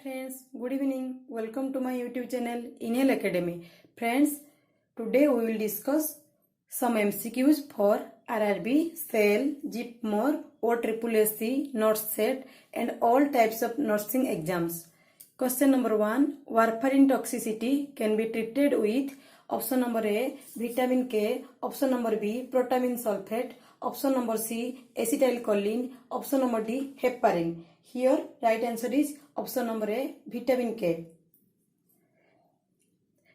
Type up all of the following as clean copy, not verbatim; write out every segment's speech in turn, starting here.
friends, good evening. Welcome to my YouTube channel Inhale Academy. Friends, today we will discuss some MCQs for RRB, SEL, JIPMOR, OSSC, NOTSET and all types of nursing exams. Question number 1. Warfarin toxicity can be treated with option number A, vitamin K, option number B, protamine sulfate, option number C, acetylcholine, option number D, heparin. Here right answer is option number A, vitamin K.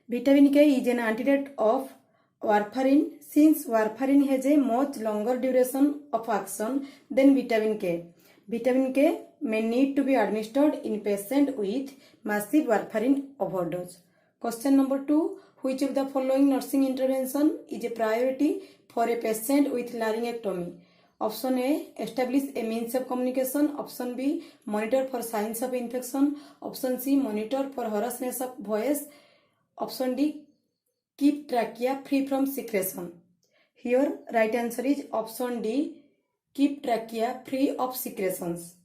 Vitamin K is an antidote of warfarin since warfarin has a much longer duration of action than vitamin K. Vitamin K may need to be administered in patient with massive warfarin overdose. Question number 2. Which of the following nursing intervention is a priority for a patient with laryngectomy? Option A, establish a means of communication. Option B, monitor for signs of infection. Option C, monitor for hoarseness of voice. Option D, keep trachea free from secretion. Here right answer is option D, keep trachea free of secretions.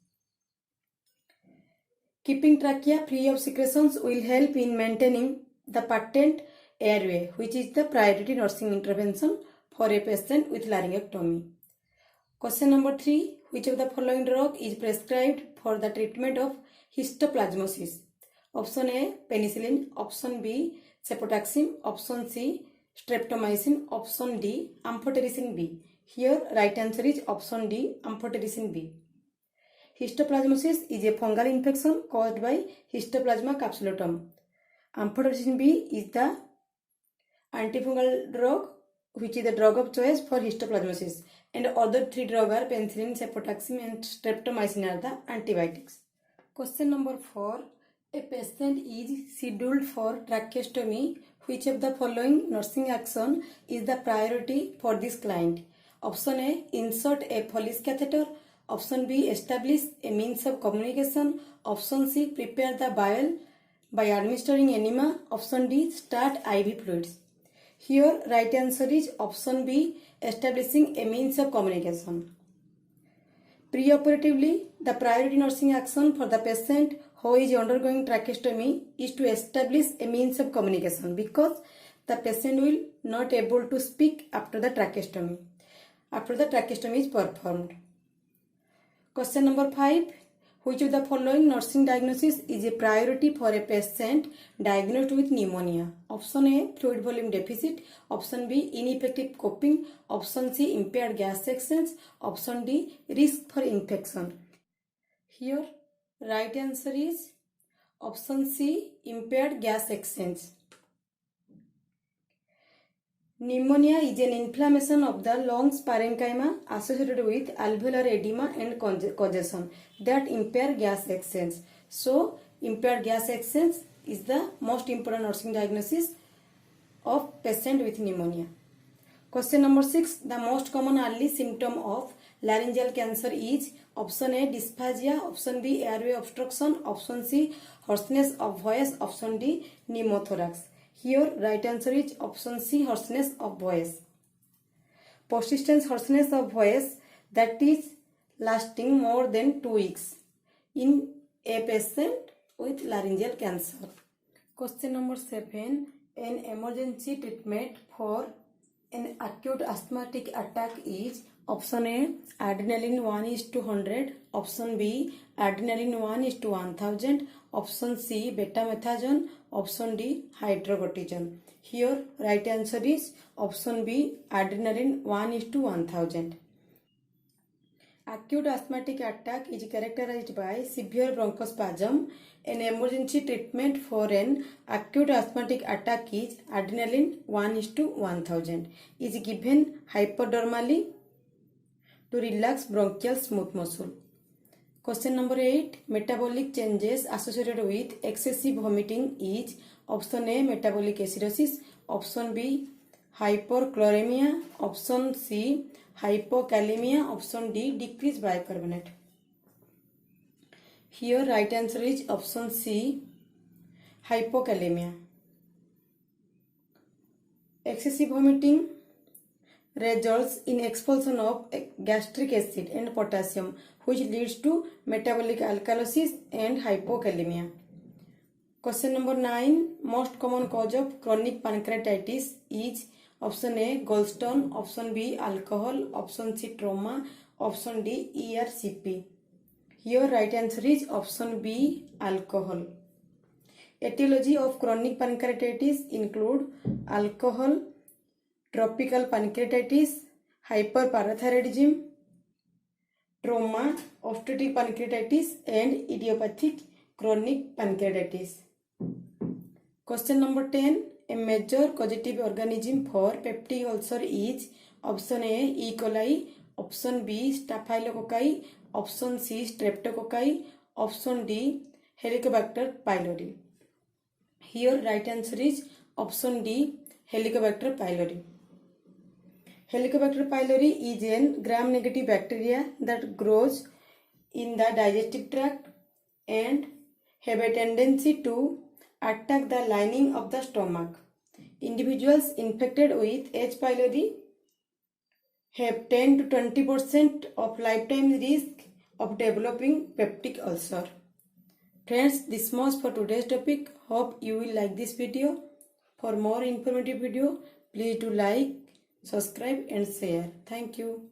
Keeping trachea free of secretions will help in maintaining the patent airway, which is the priority nursing intervention for a patient with laryngectomy. Question number 3. Which of the following drug is prescribed for the treatment of histoplasmosis? Option A, penicillin. Option B, cefotaxime. Option C, streptomycin. Option D, amphotericin B. Here right answer is option D, amphotericin B. Histoplasmosis is a fungal infection caused by Histoplasma capsulatum. Amphotericin B is the antifungal drug which is the drug of choice for histoplasmosis, and other three drugs are penicillin, cefotaxime and streptomycin are the antibiotics. Question number 4. A patient is scheduled for tracheostomy. Which of the following nursing action is the priority for this client? Option A, insert a Foley's catheter. Option B, establish a means of communication. Option C, prepare the bile by administering enema. Option D, start IV fluids. Here right answer is option B, establishing a means of communication. Preoperatively, the priority nursing action for the patient who is undergoing tracheostomy is to establish a means of communication because the patient will not able to speak after the tracheostomy is performed. Question number 5. Which of the following nursing diagnosis is a priority for a patient diagnosed with pneumonia? Option A, fluid volume deficit. Option B, ineffective coughing. Option C, impaired gas exchange. Option D, risk for infection. Here right answer is option C, impaired gas exchange. Pneumonia is an inflammation of the lungs parenchyma associated with alveolar edema and congestion that impair gas exchange. So, impaired gas exchange is the most important nursing diagnosis of patient with pneumonia. Question number 6. The most common early symptom of laryngeal cancer is option A, dysphagia. Option B, airway obstruction. Option C, hoarseness of voice. Option D, pneumothorax. Here right answer is option C, hoarseness of voice. Persistent hoarseness of voice that is lasting more than 2 weeks in a patient with laryngeal cancer. Question number 7. An emergency treatment for an acute asthmatic attack is option A, adrenaline 1:100. Option B, adrenaline 1:1000. Option C, betamethasone. Option D, hydrocortisone. Here right answer is option B, adrenaline 1:1000. Acute asthmatic attack is characterized by severe bronchospasm. An emergency treatment for an acute asthmatic attack is adrenaline 1:1000. Is given hypodermally to relax bronchial smooth muscle. Question number 8. Metabolic changes associated with excessive vomiting is option A, metabolic acidosis. Option B, hyperchloremia. Option C, hypokalemia. Option D, decreased bicarbonate. Here right answer is option C, hypokalemia. Excessive vomiting results in expulsion of gastric acid and potassium, which leads to metabolic alkalosis and hypokalemia. Question number 9. Most common cause of chronic pancreatitis is option A gallstone, option B alcohol, option C trauma, option D ERCP. Here right answer is option B alcohol. Etiology of chronic pancreatitis include alcohol, tropical pancreatitis, hyperparathyroidism, trauma, obstetric pancreatitis and idiopathic chronic pancreatitis. Question number 10. A major causative organism for peptic ulcer is option A E. coli, option B Staphylococci, option C Streptococci, option D Helicobacter pylori. Here right answer is option D Helicobacter pylori. Helicobacter pylori is an gram-negative bacteria that grows in the digestive tract and have a tendency to attack the lining of the stomach. Individuals infected with H. pylori have 10 to 20% of lifetime risk of developing peptic ulcer. Friends, this much for today's topic. Hope you will like this video. For more informative video, please do like, subscribe and share. Thank you.